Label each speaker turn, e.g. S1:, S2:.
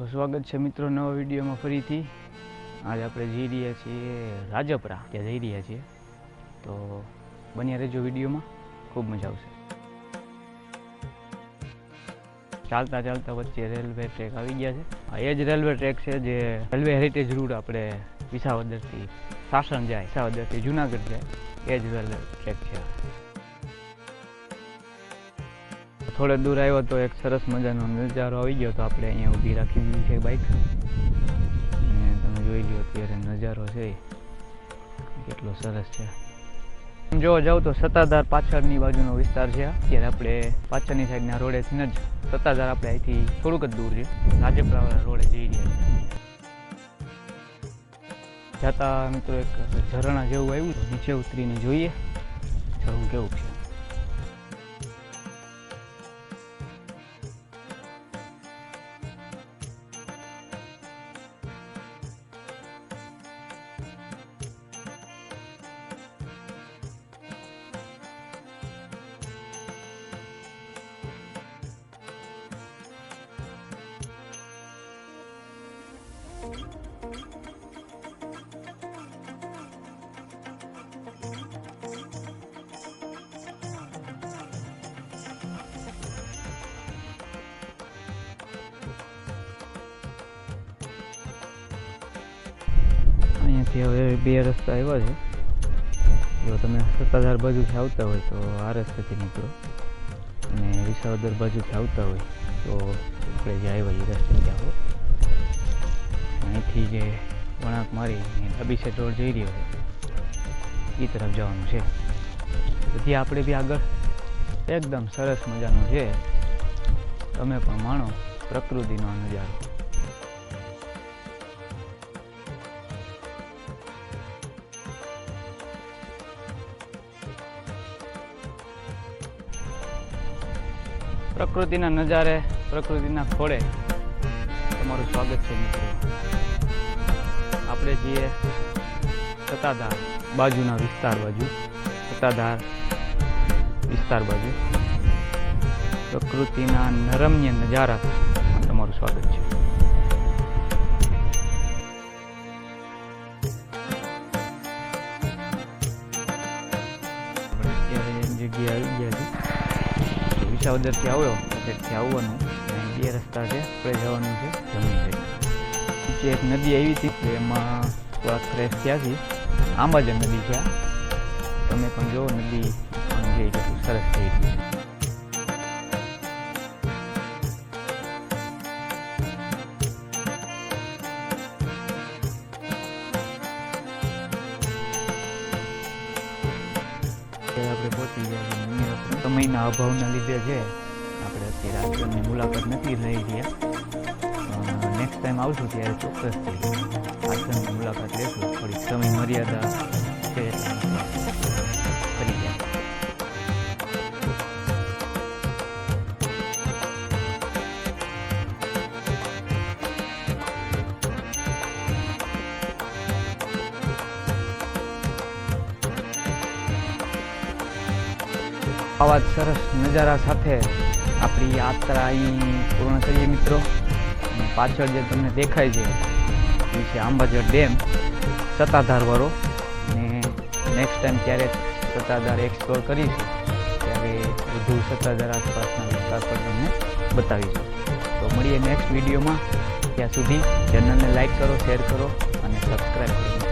S1: તો સ્વાગત છે મિત્રો નવા વિડીયોમાં ફરીથી. આજે આપણે જઈ રહ્યા છીએ રાજપરા, ત્યાં જઈ રહ્યા છીએ. તો બન્યા રહેજો વિડીયોમાં, ખૂબ મજા આવશે. ચાલતા ચાલતા વચ્ચે રેલવે ટ્રેક આવી ગયા છે. એ જ રેલવે ટ્રેક છે જે રેલવે હેરિટેજ રૂટ આપણે વિસાવદરથી સાસણ જાય, વિસાવદરથી જુનાગઢ જાય, એ જ રેલવે ટ્રેક છે. થોડે દૂર આવ્યો તો એક સરસ મજાનો નજારો આવી ગયો, તો આપણે અહીંયા ઊભી રાખી દીધી છે બાઇક, અને તમે જોઈ લો અત્યારે નજારો છે કેટલો સરસ છે. જોવા જાવ તો સત્તાધાર પાછળની બાજુનો વિસ્તાર છે. અત્યારે આપણે પાછળની સાઈડના રોડેથી જ સત્તાધાર આપણે અહીંથી થોડુંક જ દૂર છે, રાજપરાવાળા રોડે જઈ રહ્યા છીએ. જતા મિત્રો એક ઝરણા જેવું આવ્યું, નીચે ઉતરીને જોઈએ ઝરણું કેવું છે. અહીંયાથી હવે બે રસ્તા એવા છે. જો તમે સત્તાધાર બાજુથી આવતા હોય તો આ રસ્તેથી નીકળો, અને વિસાવદર બાજુથી આવતા હોય તો આપણે જે આવ્યા એ રસ્તે આવો. અહીંથી જે વળાંક મારી ડાબી સાઈડ રોડ જઈ રહ્યો છે એ તરફ જવાનું છે. તેથી આપણે બી આગળ એકદમ સરસ મજાનું છે. તમે પણ માણો પ્રકૃતિનો નજારો. પ્રકૃતિના નજારે, પ્રકૃતિના ખોળે તમારું સ્વાગત છે મિત્રો. આપણે છીએ સત્તાધાર બાજુના વિસ્તાર બાજુ, સત્તાધાર વિસ્તાર બાજુ. પ્રકૃતિના નરમ્ય નજારા તમારું સ્વાગત છે. આપણે અત્યારે એક જગ્યાએ આવી ગયા છે. વિસાવદરથી આવ્યો ત્યાંથી આવવાનું, બે રસ્તા છે, આપણે જવાનું છે જમણી સાઈડ. નીચે એક નદી આવી હતી, એમાં થોડા ફ્રેશ થયા છે. આંબાજર નદી છે. તમે પણ જુઓ નદી જે કેટલું સરસ થઈ ગયું છે. આપણે પહોંચી ગયા છીએ. સમયના અભાવના લીધે છે આપણે અત્યારે આશ્રમની મુલાકાત નથી લઈ રહ્યા. નેક્સ્ટ ટાઈમ આવશું ત્યારે ચોક્કસથી આશ્રમની મુલાકાત લેશું. થોડી સમય મર્યાદા છે કરી ગયા. આવા જ સરસ નજારા સાથે આપણી યાત્રા અહીં પૂર્ણ કરીએ મિત્રો. અને પાછળ જે તમને દેખાય છે એ છે આંબાજર ડેમ, સત્તાધારવાળો. અને નેક્સ્ટ ટાઈમ ક્યારેક સત્તાધાર એક્સપ્લોર કરીશું ત્યારે વધુ સત્તાધાર આસપાસના વિસ્તાર પર તમને બતાવીશું. તો મળીએ નેક્સ્ટ વિડીયોમાં. ત્યાં સુધી ચેનલને લાઈક કરો, શેર કરો અને સબસ્ક્રાઈબ કરો.